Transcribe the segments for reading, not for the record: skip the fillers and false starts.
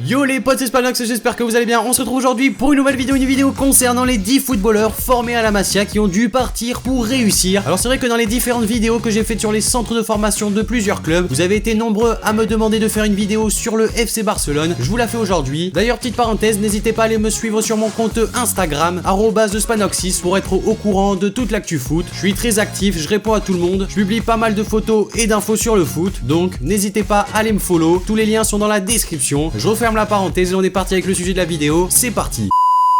Yo les potes, c'est Spanox, j'espère que vous allez bien. On se retrouve aujourd'hui pour une nouvelle vidéo, concernant les 10 footballeurs formés à la Masia qui ont dû partir pour réussir. Alors c'est vrai que dans les différentes vidéos que j'ai faites sur les centres de formation de plusieurs clubs, vous avez été nombreux à me demander de faire une vidéo sur le FC Barcelone. Je vous la fais aujourd'hui. D'ailleurs, petite parenthèse, n'hésitez pas à aller me suivre sur mon compte Instagram @spanoxis pour être au courant de toute l'actu foot. Je suis très actif, je réponds à tout le monde, je publie pas mal de photos et d'infos sur le foot, donc n'hésitez pas à aller me follow. Tous les liens sont dans la description. Je referme la parenthèse et on est parti avec le sujet de la vidéo, c'est parti.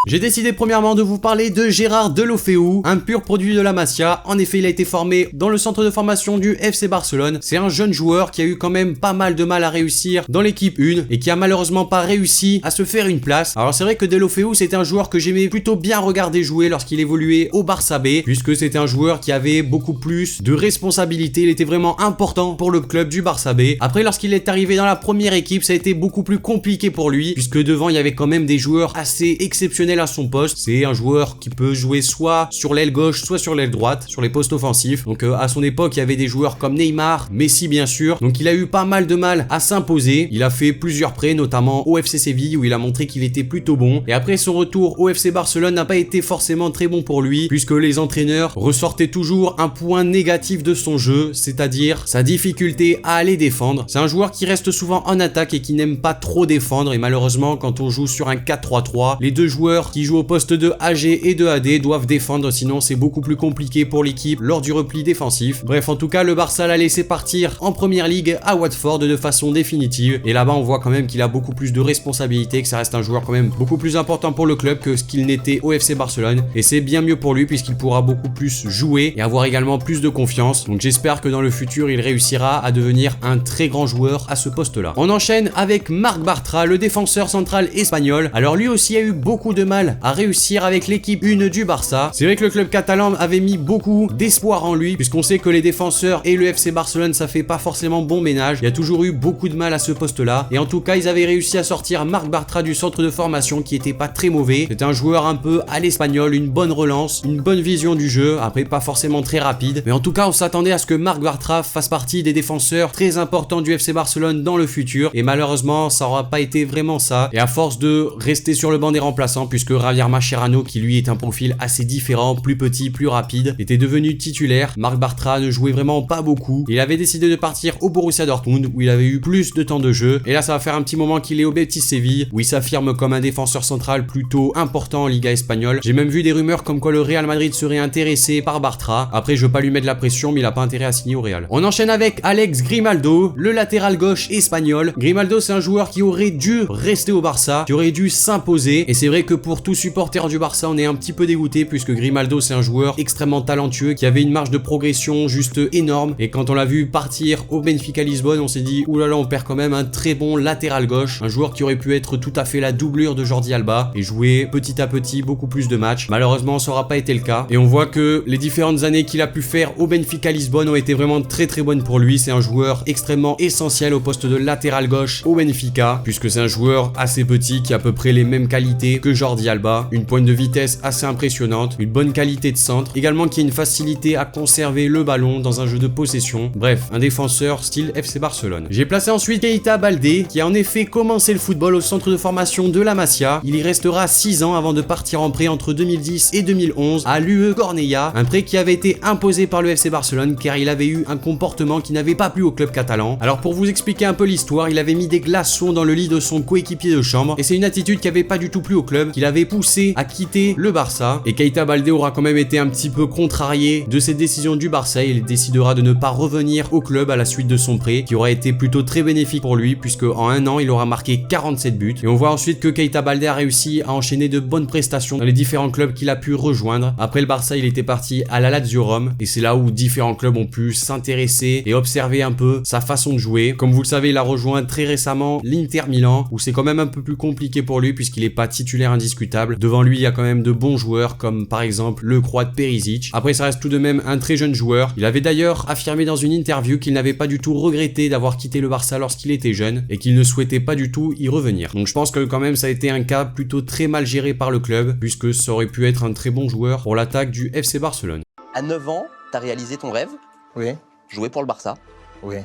J'ai décidé premièrement de vous parler de Gérard Deulofeu, un pur produit de la Masia. En effet, il a été formé dans le centre de formation du FC Barcelone. C'est un jeune joueur qui a eu quand même pas mal de mal à réussir dans l'équipe 1 et qui a malheureusement pas réussi à se faire une place. Alors c'est vrai que Deulofeu, c'était un joueur que j'aimais plutôt bien regarder jouer lorsqu'il évoluait au Barça B, puisque c'était un joueur qui avait beaucoup plus de responsabilités. Il était vraiment important pour le club du Barça B. Après, lorsqu'il est arrivé dans la première équipe, ça a été beaucoup plus compliqué pour lui, puisque devant il y avait quand même des joueurs assez exceptionnels à son poste. C'est un joueur qui peut jouer soit sur l'aile gauche, soit sur l'aile droite, sur les postes offensifs. Donc à son époque, il y avait des joueurs comme Neymar, Messi bien sûr. Donc il a eu pas mal de mal à s'imposer. Il a fait plusieurs prêts, notamment au FC Séville, où il a montré qu'il était plutôt bon. Et après son retour au FC Barcelone n'a pas été forcément très bon pour lui, puisque les entraîneurs ressortaient toujours un point négatif de son jeu, c'est-à-dire sa difficulté à aller défendre. C'est un joueur qui reste souvent en attaque et qui n'aime pas trop défendre. Et malheureusement, quand on joue sur un 4-3-3, les deux joueurs qui jouent au poste de AG et de AD doivent défendre, sinon c'est beaucoup plus compliqué pour l'équipe lors du repli défensif. Bref, en tout cas, le Barça l'a laissé partir en première ligue à Watford de façon définitive. Et là-bas, on voit quand même qu'il a beaucoup plus de responsabilités, que ça reste un joueur quand même beaucoup plus important pour le club que ce qu'il n'était au FC Barcelone. Et c'est bien mieux pour lui puisqu'il pourra beaucoup plus jouer et avoir également plus de confiance. Donc j'espère que dans le futur, il réussira à devenir un très grand joueur à ce poste-là. On enchaîne avec Marc Bartra, le défenseur central espagnol. Alors lui aussi a eu beaucoup de mal à réussir avec l'équipe 1 du Barça. C'est vrai que le club catalan avait mis beaucoup d'espoir en lui, puisqu'on sait que les défenseurs et le FC Barcelone, ça fait pas forcément bon ménage. Il y a toujours eu beaucoup de mal à ce poste-là. Et en tout cas, ils avaient réussi à sortir Marc Bartra du centre de formation qui était pas très mauvais. C'était un joueur un peu à l'espagnol, une bonne relance, une bonne vision du jeu. Après, pas forcément très rapide. Mais en tout cas, on s'attendait à ce que Marc Bartra fasse partie des défenseurs très importants du FC Barcelone dans le futur. Et malheureusement, ça aura pas été vraiment ça. Et à force de rester sur le banc des remplaçants, puisque Javier Mascherano, qui lui est un profil assez différent, plus petit, plus rapide, était devenu titulaire. Marc Bartra ne jouait vraiment pas beaucoup. Il avait décidé de partir au Borussia Dortmund, où il avait eu plus de temps de jeu. Et là, ça va faire un petit moment qu'il est au Betis Séville, où il s'affirme comme un défenseur central plutôt important en Liga espagnole. J'ai même vu des rumeurs comme quoi le Real Madrid serait intéressé par Bartra. Après, je veux pas lui mettre la pression, mais il a pas intérêt à signer au Real. On enchaîne avec Alex Grimaldo, le latéral gauche espagnol. Grimaldo, c'est un joueur qui aurait dû rester au Barça, qui aurait dû s'imposer. Et c'est vrai que pour tout supporter du Barça, on est un petit peu dégoûté puisque Grimaldo, c'est un joueur extrêmement talentueux qui avait une marge de progression juste énorme. Et quand on l'a vu partir au Benfica Lisbonne, on s'est dit oulala, on perd quand même un très bon latéral gauche, un joueur qui aurait pu être tout à fait la doublure de Jordi Alba et jouer petit à petit beaucoup plus de matchs. Malheureusement, ça n'aura pas été le cas. Et on voit que les différentes années qu'il a pu faire au Benfica Lisbonne ont été vraiment très très bonnes pour lui. C'est un joueur extrêmement essentiel au poste de latéral gauche au Benfica, puisque c'est un joueur assez petit qui a à peu près les mêmes qualités que Jordi Alba, une pointe de vitesse assez impressionnante, une bonne qualité de centre, également qui a une facilité à conserver le ballon dans un jeu de possession. Bref, un défenseur style FC Barcelone. J'ai placé ensuite Keita Baldé, qui a en effet commencé le football au centre de formation de la Masia. Il y restera 6 ans avant de partir en prêt entre 2010 et 2011 à l'UE Cornellà, un prêt qui avait été imposé par le FC Barcelone car il avait eu un comportement qui n'avait pas plu au club catalan. Alors pour vous expliquer un peu l'histoire, il avait mis des glaçons dans le lit de son coéquipier de chambre et c'est une attitude qui avait pas du tout plu au club, qui l'avait poussé à quitter le Barça. Et Keita Baldé aura quand même été un petit peu contrarié de cette décision du Barça. Il décidera de ne pas revenir au club à la suite de son prêt, qui aura été plutôt très bénéfique pour lui, puisque en un an, il aura marqué 47 buts. Et on voit ensuite que Keita Baldé a réussi à enchaîner de bonnes prestations dans les différents clubs qu'il a pu rejoindre. Après le Barça, il était parti à la Lazio Rome, et c'est là où différents clubs ont pu s'intéresser et observer un peu sa façon de jouer. Comme vous le savez, il a rejoint très récemment l'Inter Milan, où c'est quand même un peu plus compliqué pour lui, puisqu'il n'est pas titulaire indiscutable. Devant lui, il y a quand même de bons joueurs, comme par exemple le Croate Perisic. Après, ça reste tout de même un très jeune joueur. Il avait d'ailleurs affirmé dans une interview qu'il n'avait pas du tout regretté d'avoir quitté le Barça lorsqu'il était jeune, et qu'il ne souhaitait pas du tout y revenir. Donc je pense que quand même ça a été un cas plutôt très mal géré par le club, puisque ça aurait pu être un très bon joueur pour l'attaque du FC Barcelone. À 9 ans, t'as réalisé ton rêve? Oui, Jouer pour le Barça? oui.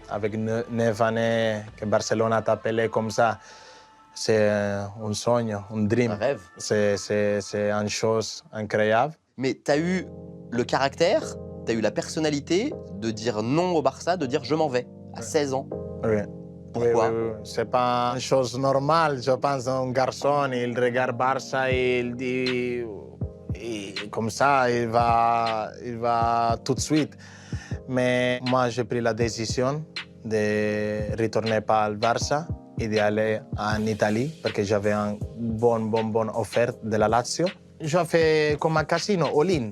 Avec 9 années que Barcelone a appelé comme ça, c'est un songe, un dream. Un rêve. C'est une chose incroyable. Mais tu as eu le caractère, tu as eu la personnalité de dire non au Barça, de dire je m'en vais à 16 ans. Oui. Pourquoi? Oui. C'est pas une chose normale. Je pense un garçon, il regarde Barça et il dit... Et comme ça, il va tout de suite. Mais moi, j'ai pris la décision de retourner pas au Barça et d'aller en Italie parce que j'avais une bonne offerte de la Lazio. J'ai fait comme un casino, all-in.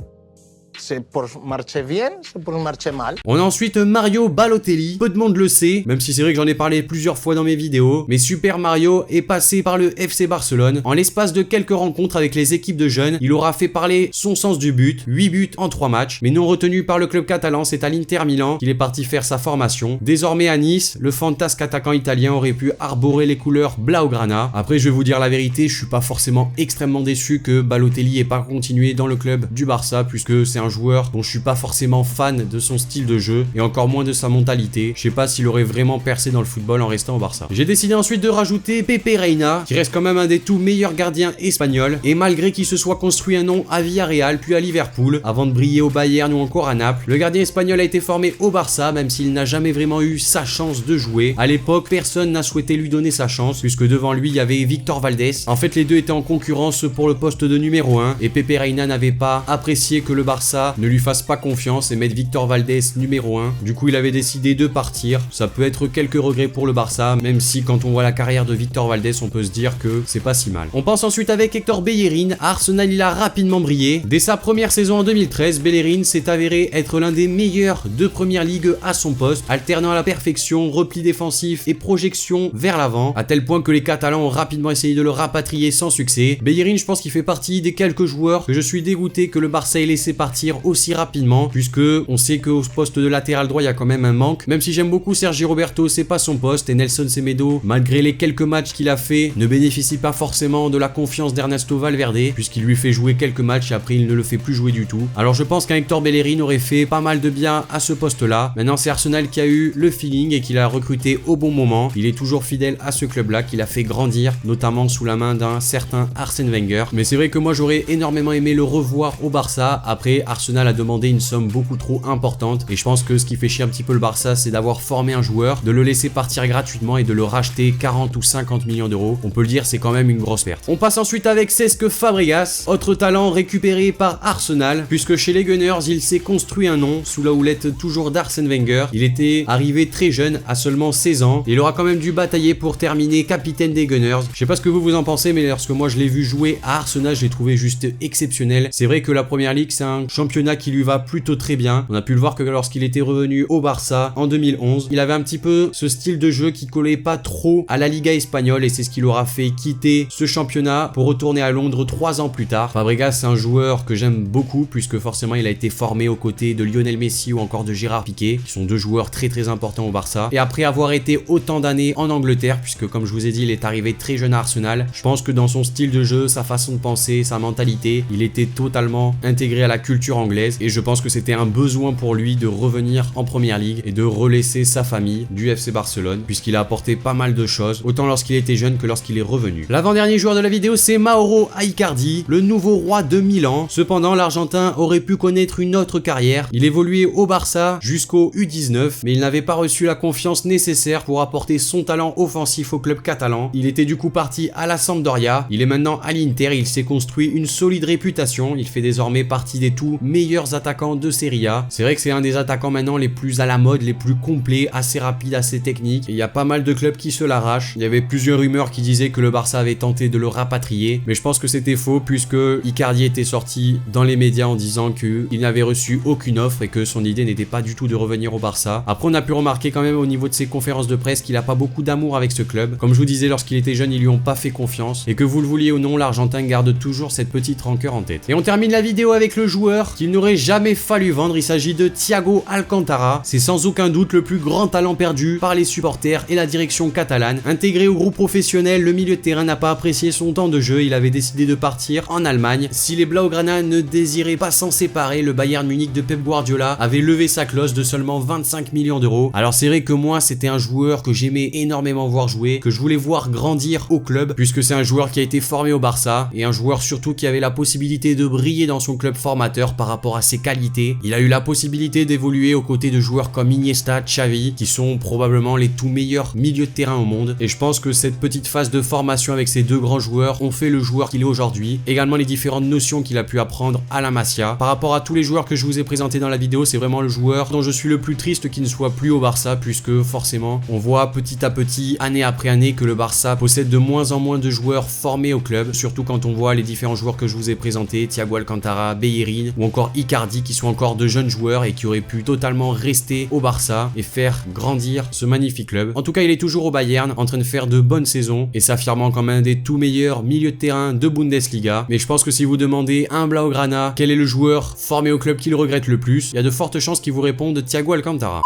C'est pour marcher bien, c'est pour marcher mal. On a ensuite Mario Balotelli, peu de monde le sait, même si c'est vrai que j'en ai parlé plusieurs fois dans mes vidéos, mais Super Mario est passé par le FC Barcelone. En l'espace de quelques rencontres avec les équipes de jeunes, il aura fait parler son sens du but, 8 buts en 3 matchs, mais non retenu par le club catalan, c'est à l'Inter Milan qu'il est parti faire sa formation. Désormais à Nice, le fantasque attaquant italien aurait pu arborer les couleurs Blaugrana. Après je vais vous dire la vérité, je suis pas forcément extrêmement déçu que Balotelli ait pas continué dans le club du Barça, puisque c'est un joueur dont je suis pas forcément fan de son style de jeu et encore moins de sa mentalité. Je sais pas s'il aurait vraiment percé dans le football en restant au Barça. J'ai décidé ensuite de rajouter Pepe Reina, qui reste quand même un des tout meilleurs gardiens espagnols, et malgré qu'il se soit construit un nom à Villarreal puis à Liverpool avant de briller au Bayern ou encore à Naples, le gardien espagnol a été formé au Barça même s'il n'a jamais vraiment eu sa chance de jouer. À l'époque, personne n'a souhaité lui donner sa chance puisque devant lui il y avait Victor Valdés. En fait, les deux étaient en concurrence pour le poste de numéro 1 et Pepe Reina n'avait pas apprécié que le Barça ne lui fasse pas confiance et mettre Victor Valdés numéro 1. Du coup, il avait décidé de partir. Ça peut être quelques regrets pour le Barça, même si quand on voit la carrière de Victor Valdés, on peut se dire que c'est pas si mal. On pense ensuite avec Hector Bellerín. À Arsenal, il a rapidement brillé. Dès sa première saison en 2013, Bellerín s'est avéré être l'un des meilleurs de Première Ligue à son poste, alternant à la perfection repli défensif et projection vers l'avant, à tel point que les Catalans ont rapidement essayé de le rapatrier sans succès. Bellerín, je pense qu'il fait partie des quelques joueurs que je suis dégoûté que le Barça ait laissé partir aussi rapidement, puisque on sait qu'au poste de latéral droit il y a quand même un manque. Même si j'aime beaucoup Sergi Roberto, c'est pas son poste, et Nelson Semedo, malgré les quelques matchs qu'il a fait, ne bénéficie pas forcément de la confiance d'Ernesto Valverde, puisqu'il lui fait jouer quelques matchs et après il ne le fait plus jouer du tout. Alors je pense qu'un Hector Bellerín aurait fait pas mal de bien à ce poste là. Maintenant c'est Arsenal qui a eu le feeling et qui l'a recruté au bon moment. Il est toujours fidèle à ce club là, qu'il a fait grandir, notamment sous la main d'un certain Arsène Wenger. Mais c'est vrai que moi j'aurais énormément aimé le revoir au Barça. Après Arsenal a demandé une somme beaucoup trop importante et je pense que ce qui fait chier un petit peu le Barça, c'est d'avoir formé un joueur, de le laisser partir gratuitement et de le racheter 40 ou 50 millions d'euros. On peut le dire, c'est quand même une grosse perte. On passe ensuite avec Cesc Fabregas, autre talent récupéré par Arsenal, puisque chez les Gunners, il s'est construit un nom sous la houlette toujours d'Arsène Wenger. Il était arrivé très jeune, à seulement 16 ans, et il aura quand même dû batailler pour terminer capitaine des Gunners. Je sais pas ce que vous en pensez, mais lorsque moi je l'ai vu jouer à Arsenal, je l'ai trouvé juste exceptionnel. C'est vrai que la Première Ligue, c'est un championnat qui lui va plutôt très bien. On a pu le voir que lorsqu'il était revenu au Barça en 2011, il avait un petit peu ce style de jeu qui collait pas trop à la Liga espagnole et c'est ce qui l'aura fait quitter ce championnat pour retourner à Londres 3 ans plus tard. Fabregas, c'est un joueur que j'aime beaucoup puisque forcément il a été formé aux côtés de Lionel Messi ou encore de Gérard Piqué, qui sont deux joueurs très importants au Barça. Et après avoir été autant d'années en Angleterre, puisque comme je vous ai dit, il est arrivé très jeune à Arsenal, je pense que dans son style de jeu, sa façon de penser, sa mentalité, il était totalement intégré à la culture anglaise et je pense que c'était un besoin pour lui de revenir en Première Ligue et de relaisser sa famille du FC Barcelone puisqu'il a apporté pas mal de choses, autant lorsqu'il était jeune que lorsqu'il est revenu. L'avant-dernier joueur de la vidéo, c'est Mauro Icardi, le nouveau roi de Milan. Cependant, l'Argentin aurait pu connaître une autre carrière. Il évoluait au Barça jusqu'au U19, mais il n'avait pas reçu la confiance nécessaire pour apporter son talent offensif au club catalan. Il était du coup parti à la Sampdoria. Il est maintenant à l'Inter et il s'est construit une solide réputation. Il fait désormais partie des tout meilleurs attaquants de Serie A. C'est vrai que c'est un des attaquants maintenant les plus à la mode, les plus complets, assez rapides, assez techniques. Et il y a pas mal de clubs qui se l'arrachent. Il y avait plusieurs rumeurs qui disaient que le Barça avait tenté de le rapatrier, mais je pense que c'était faux puisque Icardi était sorti dans les médias en disant qu'il n'avait reçu aucune offre et que son idée n'était pas du tout de revenir au Barça. Après, on a pu remarquer quand même au niveau de ses conférences de presse qu'il n'a pas beaucoup d'amour avec ce club. Comme je vous disais, lorsqu'il était jeune, ils lui ont pas fait confiance et que vous le vouliez ou non, l'Argentin garde toujours cette petite rancœur en tête. Et on termine la vidéo avec le joueur joueur qu'il n'aurait jamais fallu vendre, il s'agit de Thiago Alcantara. C'est sans aucun doute le plus grand talent perdu par les supporters et la direction catalane. Intégré au groupe professionnel, le milieu de terrain n'a pas apprécié son temps de jeu, il avait décidé de partir en Allemagne. Si les Blaugrana ne désiraient pas s'en séparer, le Bayern Munich de Pep Guardiola avait levé sa clause de seulement 25 millions d'euros. Alors c'est vrai que moi c'était un joueur que j'aimais énormément voir jouer, que je voulais voir grandir au club, puisque c'est un joueur qui a été formé au Barça, et un joueur surtout qui avait la possibilité de briller dans son club formateur par rapport à ses qualités. Il a eu la possibilité d'évoluer aux côtés de joueurs comme Iniesta, Xavi, qui sont probablement les tout meilleurs milieux de terrain au monde, et je pense que cette petite phase de formation avec ces deux grands joueurs ont fait le joueur qu'il est aujourd'hui. Également les différentes notions qu'il a pu apprendre à la Masia. Par rapport à tous les joueurs que je vous ai présentés dans la vidéo, c'est vraiment le joueur dont je suis le plus triste qu'il ne soit plus au Barça, puisque forcément on voit petit à petit, année après année, que le Barça possède de moins en moins de joueurs formés au club, surtout quand on voit les différents joueurs que je vous ai présentés, Thiago Alcantara, Bellerin ou encore Icardi, qui sont encore de jeunes joueurs et qui auraient pu totalement rester au Barça et faire grandir ce magnifique club. En tout cas, il est toujours au Bayern, en train de faire de bonnes saisons et s'affirmant comme un des tout meilleurs milieux de terrain de Bundesliga. Mais je pense que si vous demandez à un Blaugrana quel est le joueur formé au club qu'il regrette le plus, il y a de fortes chances qu'il vous réponde Thiago Alcantara.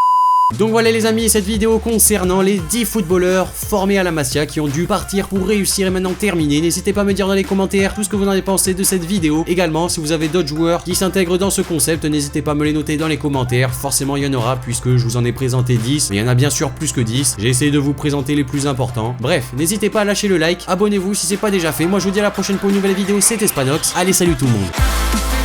Donc voilà les amis, cette vidéo concernant les 10 footballeurs formés à la Masia qui ont dû partir pour réussir est maintenant terminée. N'hésitez pas à me dire dans les commentaires tout ce que vous en avez pensé de cette vidéo. Également, si vous avez d'autres joueurs qui s'intègrent dans ce concept, n'hésitez pas à me les noter dans les commentaires. Forcément il y en aura puisque je vous en ai présenté 10, mais il y en a bien sûr plus que 10. J'ai essayé de vous présenter les plus importants. Bref, n'hésitez pas à lâcher le like, abonnez-vous si c'est pas déjà fait. Moi je vous dis à la prochaine pour une nouvelle vidéo, c'était Spanox. Allez, salut tout le monde.